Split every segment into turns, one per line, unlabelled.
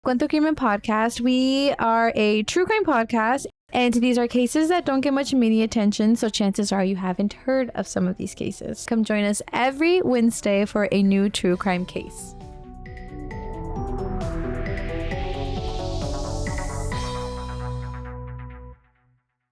Cuento Crimen Podcast. We are a true crime podcast, and these are cases that don't get much media attention, so chances are you haven't heard of some of these cases. Come join us every Wednesday for a new true crime case.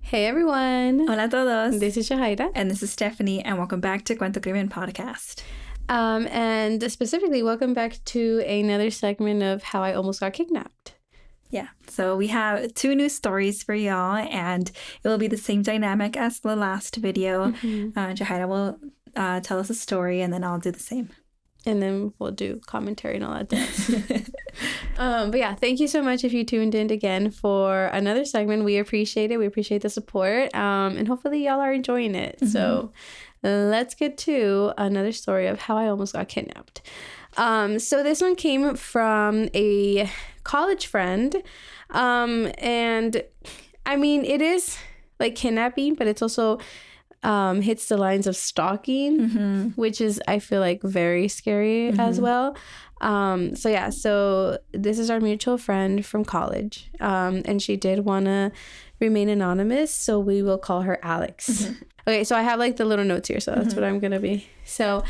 Hey everyone.
Hola a todos.
This is Shahaira.
And this is Stephanie, and welcome back to Cuento Crimen Podcast.
And specifically, welcome back to another segment of How I Almost Got Kidnapped.
Yeah, so we have 2 new stories for y'all, and it will be the same dynamic as the last video. Jahaira will tell us a story, and then I'll do the same.
And then we'll do commentary and all that stuff. But yeah, thank you so much if you tuned in again for another segment. We appreciate it. We appreciate the support. And hopefully y'all are enjoying it. Mm-hmm. So let's get to another story of how I almost got kidnapped. So this one came from a college friend. And I mean, it is like kidnapping, but it's also hits the lines of stalking, which is, I feel like, very scary as well. So this is our mutual friend from college. And she did want to remain anonymous, so we will call her Alex. Okay, so I have like the little notes here, so that's what I'm gonna be. So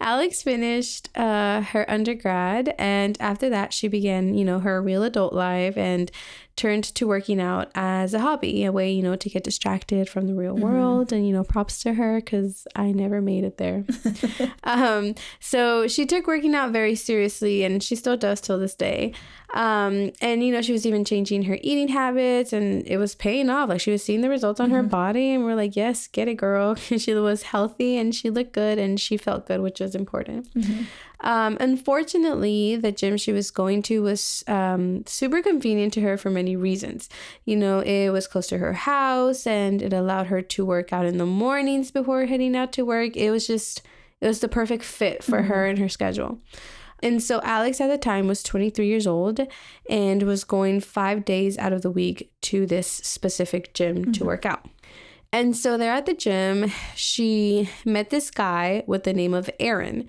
Alex finished her undergrad, and after that she began, her real adult life and turned to working out as a hobby, a way, to get distracted from the real world. And, props to her because I never made it there. So she took working out very seriously, and she still does till this day. And, she was even changing her eating habits, and it was paying off. Like, she was seeing the results on her body, and we're like, yes, get it, girl. She was healthy, and she looked good, and she felt good, which was important. Unfortunately, the gym she was going to was super convenient to her for many reasons. It was close to her house, and it allowed her to work out in the mornings before heading out to work. It was the perfect fit for her and her schedule. And so Alex at the time was 23 years old and was going 5 days out of the week to this specific gym to work out. And so there at the gym, she met this guy with the name of Aaron.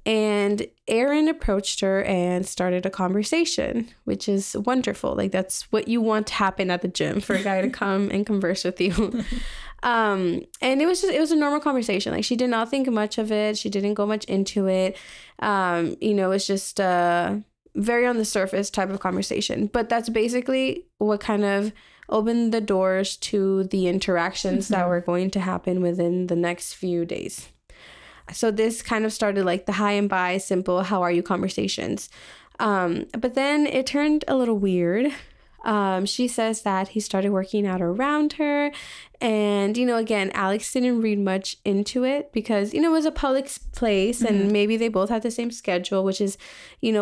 And Aaron approached her and started a conversation, which is wonderful. Like, that's what you want to happen at the gym, for a guy to come and converse with you. And it was a normal conversation. Like, she did not think much of it. She didn't go much into it. It was just very on the surface type of conversation. But that's basically what kind of opened the doors to the interactions that were going to happen within the next few days. So this kind of started like the hi and bye, simple, how are you conversations. But then it turned a little weird. She says that he started working out around her. And, again, Alex didn't read much into it because, it was a public place and maybe they both had the same schedule, which is,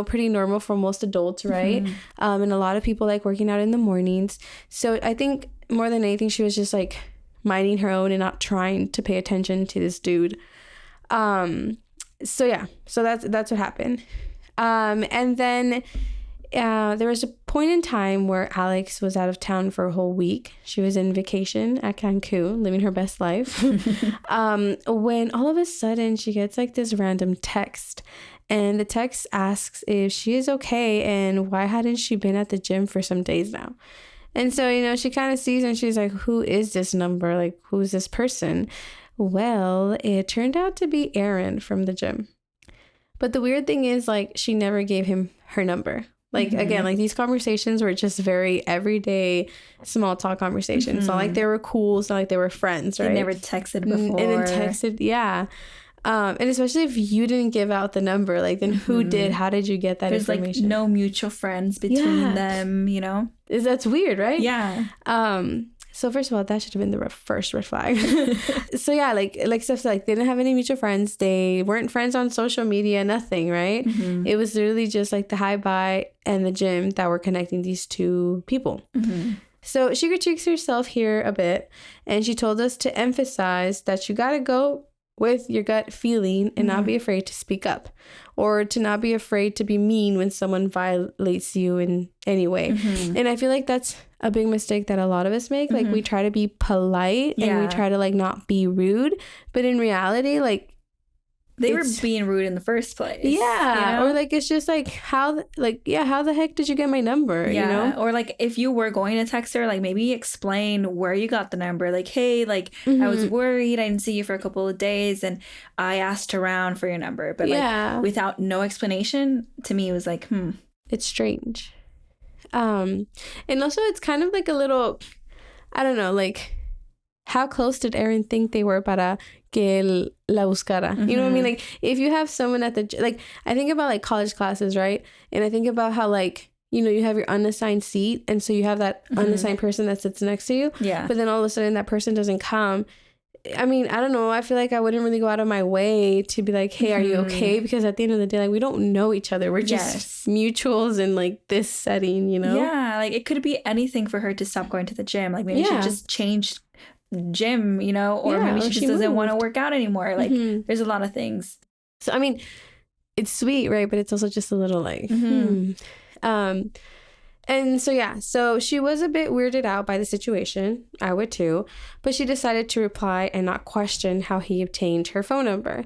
pretty normal for most adults, right? And a lot of people like working out in the mornings. So I think more than anything, she was just like minding her own and not trying to pay attention to this dude. So that's what happened. And then there was a point in time where Alex was out of town for a whole week. She was in vacation at Cancun, living her best life. When all of a sudden she gets like this random text, and the text asks if she is okay and why hadn't she been at the gym for some days now. And so, she kind of sees and she's like, who is this number? Like, who's this person? Well, it turned out to be Aaron from the gym. But the weird thing is, like, she never gave him her number. Like, again, like, these conversations were just very everyday small talk conversations. It's not like they were cool. It's not like they were friends, right?
They never texted before.
And then texted, yeah. And especially if you didn't give out the number, like, then who did? How did you get that information?
There's, like, no mutual friends between them,
That's weird, right?
Yeah.
So first of all, that should have been the first red flag. So yeah, like Steph said, like, they didn't have any mutual friends. They weren't friends on social media, nothing, right? It was literally just like the hi bye and the gym that were connecting these two people. So she critiques herself here a bit, and she told us to emphasize that you gotta go with your gut feeling and not be afraid to speak up, or to not be afraid to be mean when someone violates you in any way. And I feel like that's a big mistake that a lot of us make. Like, we try to be polite and we try to like not be rude, but in reality, like,
they were being rude in the first place.
Yeah.
You know?
Or like, it's just like, how the heck did you get my number?
Yeah.
You know?
Or like, if you were going to text her, like maybe explain where you got the number. Like, hey, like I was worried. I didn't see you for a couple of days and I asked around for your number. But like without no explanation, to me, it was like,
It's strange. And also it's kind of like a little, I don't know, like, how close did Aaron think they were para que él la buscara? You know what I mean? Like, if you have someone at the, like, I think about like college classes, right? And I think about how like, you know, you have your unassigned seat. And so you have that unassigned person that sits next to you.
Yeah.
But then all of a sudden that person doesn't come. I mean, I don't know. I feel like I wouldn't really go out of my way to be like, hey, are you okay? Because at the end of the day, like, we don't know each other. We're just mutuals in like this setting, you know?
Yeah. Like, it could be anything for her to stop going to the gym. Like, maybe she just changed gym, you know, or maybe she just doesn't want to work out anymore. Like, there's a lot of things.
So, I mean, it's sweet, right? But it's also just a little like, And so she was a bit weirded out by the situation. I would too. But she decided to reply and not question how he obtained her phone number.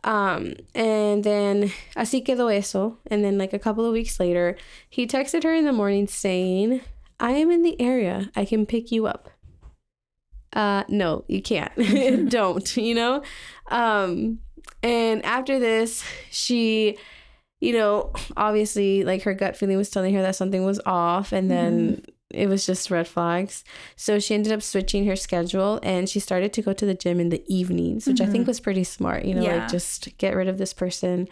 And then, así quedó eso. And then like a couple of weeks later, he texted her in the morning saying, I am in the area. I can pick you up. No, you can't. Don't, you know? And after this, she, you know, obviously like her gut feeling was telling her that something was off, and then it was just red flags. So she ended up switching her schedule and she started to go to the gym in the evenings, which I think was pretty smart, you know, like just get rid of this person.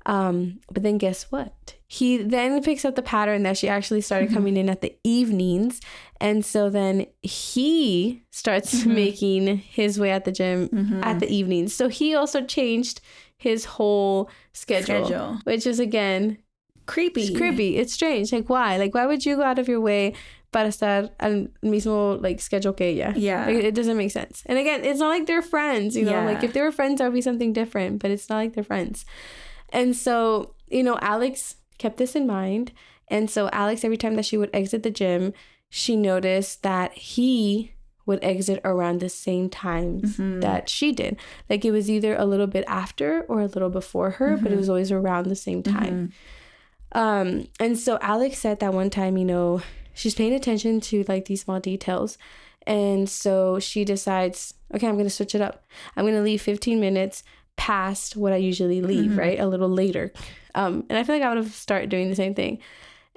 But then guess what? He then picks up the pattern that she actually started coming in at the evenings. And so then he starts making his way at the gym at the evenings. So he also changed his whole schedule. Which is, again,
creepy.
It's creepy. It's strange. Like, why? Like, why would you go out of your way para estar al mismo, like, schedule que ella?
Yeah.
Like, it doesn't make sense. And again, it's not like they're friends, you know? Like, if they were friends, that would be something different. But it's not like they're friends. And so, you know, Alex kept this in mind. And so Alex, every time that she would exit the gym, she noticed that he would exit around the same times that she did. Like, it was either a little bit after or a little before her, but it was always around the same time. And so Alex said that one time, you know, she's paying attention to like these small details. And so she decides, okay, I'm going to switch it up. I'm going to leave 15 minutes past what I usually leave, right? A little later. And I feel like I would have started doing the same thing.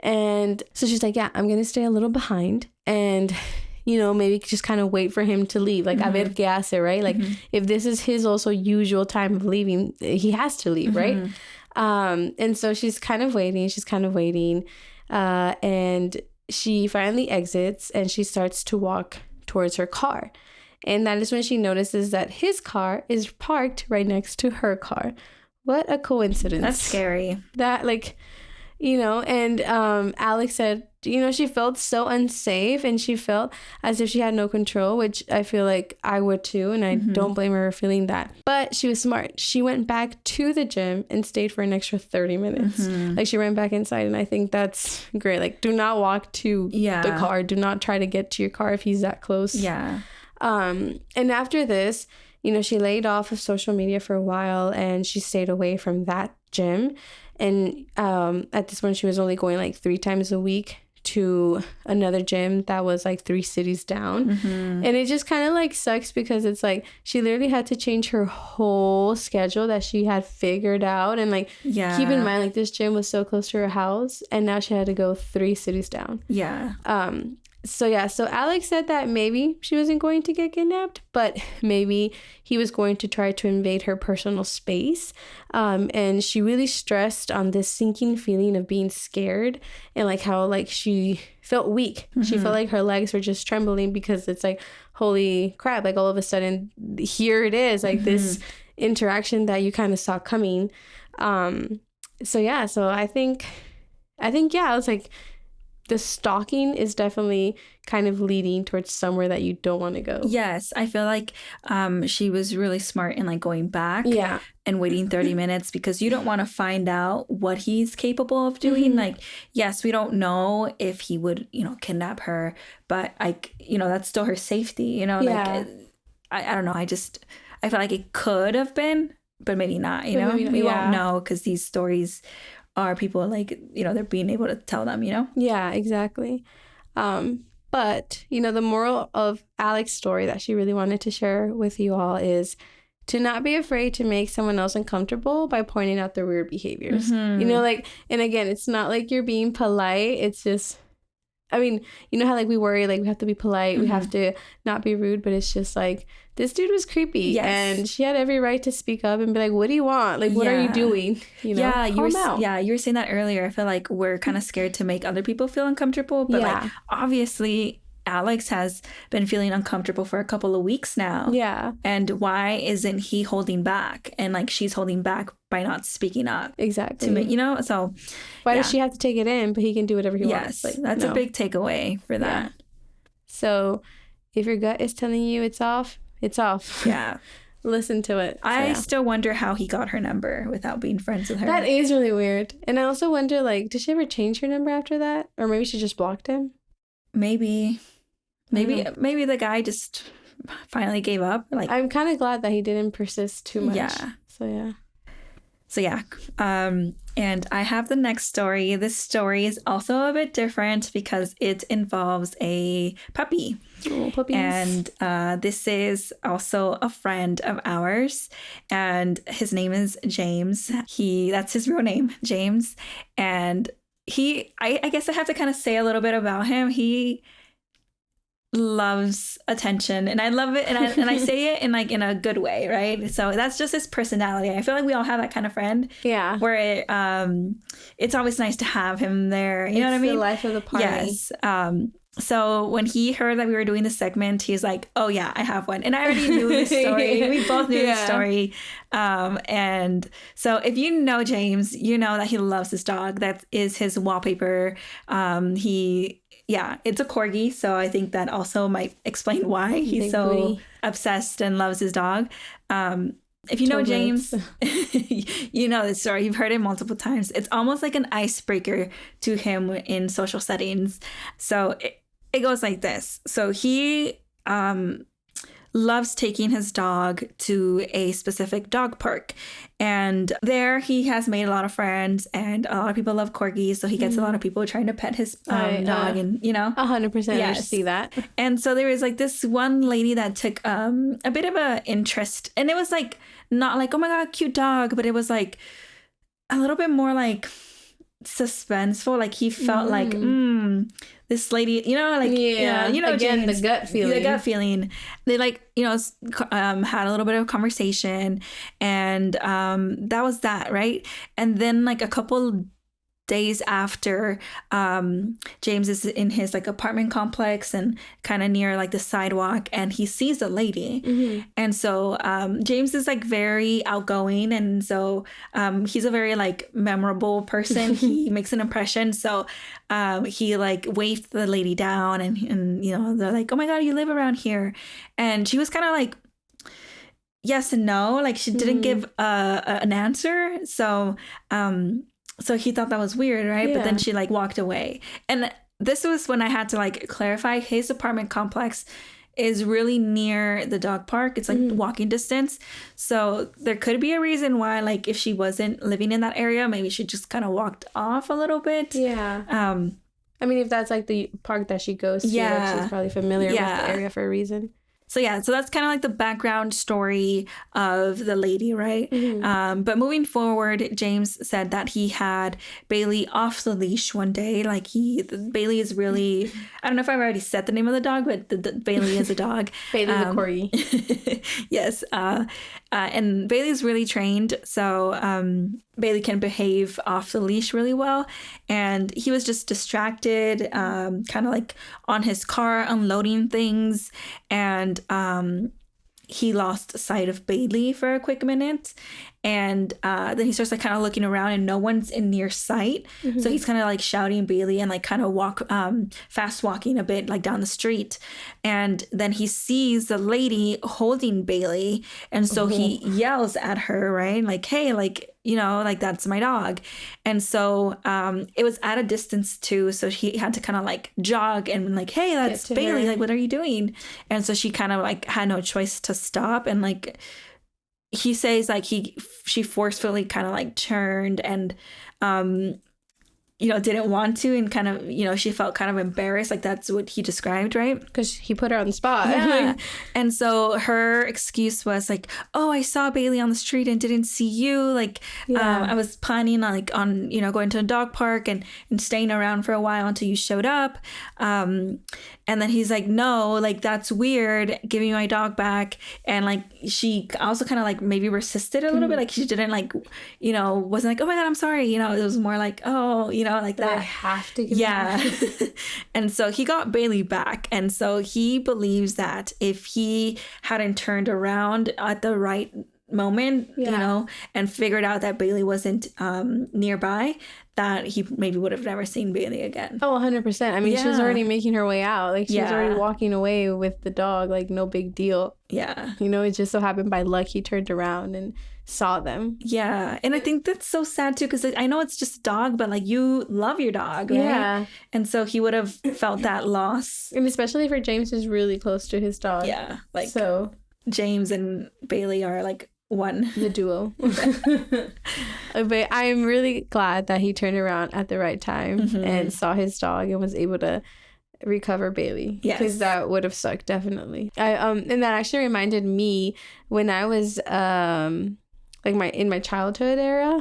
And so she's like, yeah, I'm going to stay a little behind and, you know, maybe just kind of wait for him to leave. Like, a ver qué hace, right? Like, if this is his also usual time of leaving, he has to leave, right? And so she's kind of waiting. And she finally exits and she starts to walk towards her car. And that is when she notices that his car is parked right next to her car. What a coincidence.
That's scary.
That, like, you know, and Alex said, you know, she felt so unsafe and she felt as if she had no control, which I feel like I would too. And I don't blame her for feeling that. But she was smart. She went back to the gym and stayed for an extra 30 minutes. Like, she ran back inside. And I think that's great. Like, do not walk to the car. Do not try to get to your car if he's that close.
Yeah.
And after this, you know, she laid off of social media for a while and she stayed away from that gym. And at this point, she was only going like 3 times a week to another gym that was like 3 cities down. And it just kind of like sucks because it's like she literally had to change her whole schedule that she had figured out. And like, keep in mind, like, this gym was so close to her house and now she had to go 3 cities down. So Alex said that maybe she wasn't going to get kidnapped, but maybe he was going to try to invade her personal space. And she really stressed on this sinking feeling of being scared and like how like she felt weak. She felt like her legs were just trembling because it's like, holy crap, like all of a sudden here it is, like this interaction that you kind of saw coming. So I think I was like, the stalking is definitely kind of leading towards somewhere that you don't want to go.
Yes, I feel like she was really smart in like going back and waiting 30 minutes because you don't want to find out what he's capable of doing. Like, yes, we don't know if he would, you know, kidnap her, but like, you know, that's still her safety, you know, like I don't know. I feel like it could have been but maybe not, you know? We won't know because these stories are people like, you know, they're being able to tell them, you know?
Yeah, exactly. But, you know, the moral of Alex's story that she really wanted to share with you all is to not be afraid to make someone else uncomfortable by pointing out their weird behaviors. You know, like, and again, it's not like you're being polite. It's just, I mean, you know how like we worry, like we have to be polite, we have to not be rude, but it's just like, this dude was creepy. Yes. And she had every right to speak up and be like, what do you want? Like, what are you doing? You know,
you were saying that earlier. I feel like we're kind of scared to make other people feel uncomfortable, but like obviously Alex has been feeling uncomfortable for a couple of weeks now. Yeah. And why isn't he holding back? And like she's holding back by not speaking up.
Exactly.
To me, you know, so
why does she have to take it in, but he can do whatever he wants?
Like, that's a big takeaway for that.
Yeah. So if your gut is telling you it's off, it's off.
Yeah.
Listen to it.
I still wonder how he got her number without being friends with her.
That is really weird. And I also wonder, like, did she ever change her number after that? Or maybe she just blocked him?
Maybe the guy just finally gave up. Like,
I'm kind of glad that he didn't persist too much. Yeah. So yeah.
And I have the next story. This story is also a bit different because it involves a puppy.
Oh, puppies.
And this is also a friend of ours, and his name is James. That's his real name, James. And I guess I have to kind of say a little bit about him. He loves attention, and I love it, and I say it in a good way, right? So that's just his personality. I feel like we all have that kind of friend, where it's always nice to have him there. You know what I mean?
The life of the party.
Yes. So when he heard that we were doing this segment, he's like, "Oh yeah, I have one," and I already knew this story. We both knew this story, and so if you know James, you know that he loves his dog. That is his wallpaper. It's a corgi, so I think that also might explain why he's so obsessed and loves his dog. If you know James, you know this story. You've heard it multiple times. It's almost like an icebreaker to him in social settings. So it goes like this. So he loves taking his dog to a specific dog park. And there he has made a lot of friends, and a lot of people love corgis. So he gets a lot of people trying to pet his dog, and, you know.
100%. Yes. I see that.
And so there was like this one lady that took a bit of a interest, and it was like, not like, oh my God, cute dog, but it was like a little bit more like suspenseful. Like he felt like, this lady, you know, like, you know,
again,
James,
the gut feeling.
They like, you know, had a little bit of conversation, and that was that, right? And then like a couple days after, James is in his like apartment complex and kind of near like the sidewalk, and he sees a lady. And so James is like very outgoing, and so he's a very like memorable person. He makes an impression. So he like waved the lady down, and you know, they're like, oh my God, you live around here. And she was kind of like yes and no, like she didn't give an answer. So he thought that was weird, right? But then she like walked away. And this was when I had to like clarify, his apartment complex is really near the dog park. It's like walking distance. So there could be a reason why, like, if she wasn't living in that area, maybe she just kind of walked off a little bit.
Yeah. I mean, if that's like the park that she goes to, like, she's probably familiar with the area for a reason.
So so that's kind of like the background story of the lady, right? But moving forward, James said that he had Bailey off the leash one day. Like Bailey is really, I don't know if I've already said the name of the dog, but Bailey is a dog.
Bailey the corgi.
Yes. And Bailey's really trained. So Bailey can behave off the leash really well. And he was just distracted, kind of like on his car, unloading things. And he lost sight of Bailey for a quick minute. And then he starts like kind of looking around, and no one's in near sight. So he's kind of like shouting Bailey and like kind of fast walking a bit like down the street. And then he sees the lady holding Bailey. And so he yells at her, right? Like, hey, like, you know, like, that's my dog. And so it was at a distance too. So he had to kind of like jog and like, hey, that's Bailey. Like, what are you doing? And so she kind of like had no choice to stop and like he says like she forcefully kind of like turned and didn't want to, and kind of, she felt kind of embarrassed. Like that's what he described, right?
Because he put her on the spot.
Yeah. And so her excuse was like, oh, I saw Bailey on the street and didn't see you. Like, I was planning on going to a dog park and staying around for a while until you showed up. And then he's like, no, like that's weird, giving my dog back. And like she also kind of like maybe resisted a little bit. Like she didn't like, wasn't like, oh my God, I'm sorry. It was more like, oh, like that.
I have to give it.
And so he got Bailey back. And so he believes that if he hadn't turned around at the right moment, and figured out that Bailey wasn't nearby, that he maybe would have never seen Bailey again.
Oh, 100%. I mean, she was already making her way out. Like, she was already walking away with the dog. Like, no big deal.
Yeah.
It just so happened by luck he turned around and saw them.
Yeah. And I think that's so sad, too, because I know it's just a dog, but, like, you love your dog, right?
Yeah.
And so he would have felt that loss.
And especially for James, who's really close to his dog.
Yeah. Like, so James and Bailey are, like, one.
The duo. But I'm really glad that he turned around at the right time and saw his dog and was able to recover Bailey.
Yes.
Because that would have sucked, definitely. And that actually reminded me when I was like in my childhood era,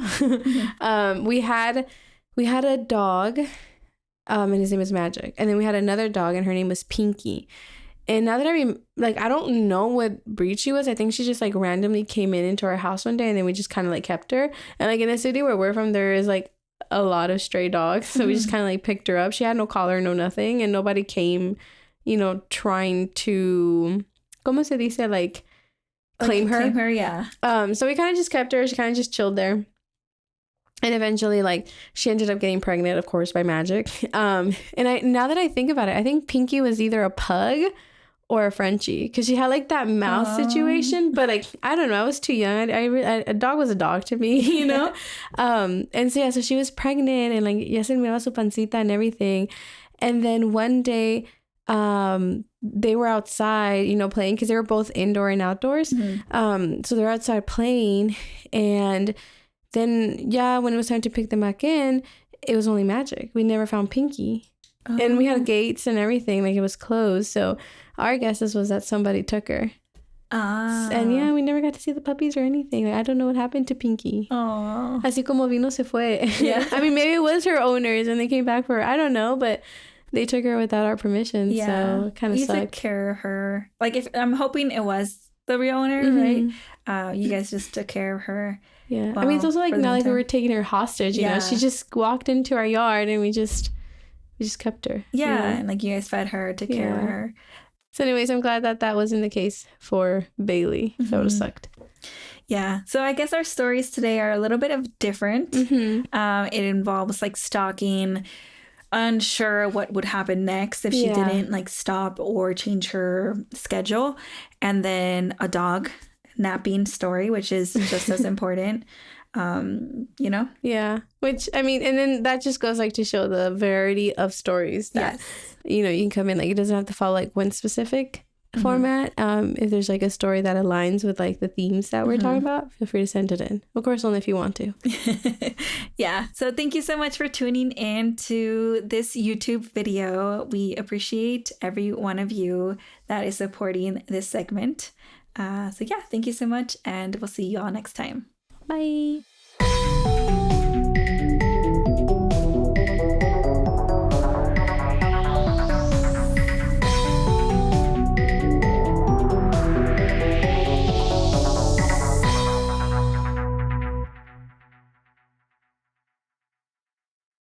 we had a dog, and his name was Magic. And then we had another dog and her name was Pinky. And now that I don't know what breed she was. I think she just like randomly came into our house one day and then we just kind of like kept her. And like in the city where we're from, there is like a lot of stray dogs. So we just kind of like picked her up. She had no collar, no nothing. And nobody came, trying to, ¿cómo se dice? Like claim her.
Claim her, yeah.
So we kind of just kept her. She kind of just chilled there. And eventually, like, she ended up getting pregnant, of course, by Magic. And now that I think about it, I think Pinky was either a pug or a Frenchie, because she had like that mouth situation, but like I don't know, I was too young. A dog was a dog to me, and so she was pregnant and like ya se miraba su pancita and everything. And then one day they were outside playing, because they were both indoor and outdoors. So they're outside playing, and then when it was time to pick them back in, it was only Magic. We never found Pinky. And we had gates and everything, like it was closed. So our guesses was that somebody took her. And we never got to see the puppies or anything. Like, I don't know what happened to Pinky.
Aww.
Así como vino se fue.
Yeah.
I mean, maybe it was her owners and they came back for her. I don't know, but they took her without our permission. Yeah. So it kind of sucked. You took
care of her. Like, if I'm hoping it was the real owner, right? You guys just took care of her.
Yeah. I mean, it's also like not like we were taking her hostage, you know? She just walked into our yard and we just kept her.
Yeah. And like you guys fed her, took care of her.
So anyways, I'm glad that wasn't the case for Bailey. That would have sucked.
Yeah. So I guess our stories today are a little bit of different. It involves like stalking, unsure what would happen next if she didn't like stop or change her schedule. And then a dog napping story, which is just as important. Yeah, which I mean, and then that just goes like to show the variety of stories that you can come in. Like, it doesn't have to follow like one specific format. If there's like a story that aligns with like the themes that we're talking about, feel free to send it in, of course, only if you want to. Yeah, so thank you so much for tuning in to this YouTube video. We appreciate every one of you that is supporting this segment. So yeah, thank you so much, and we'll see you all next time. Bye.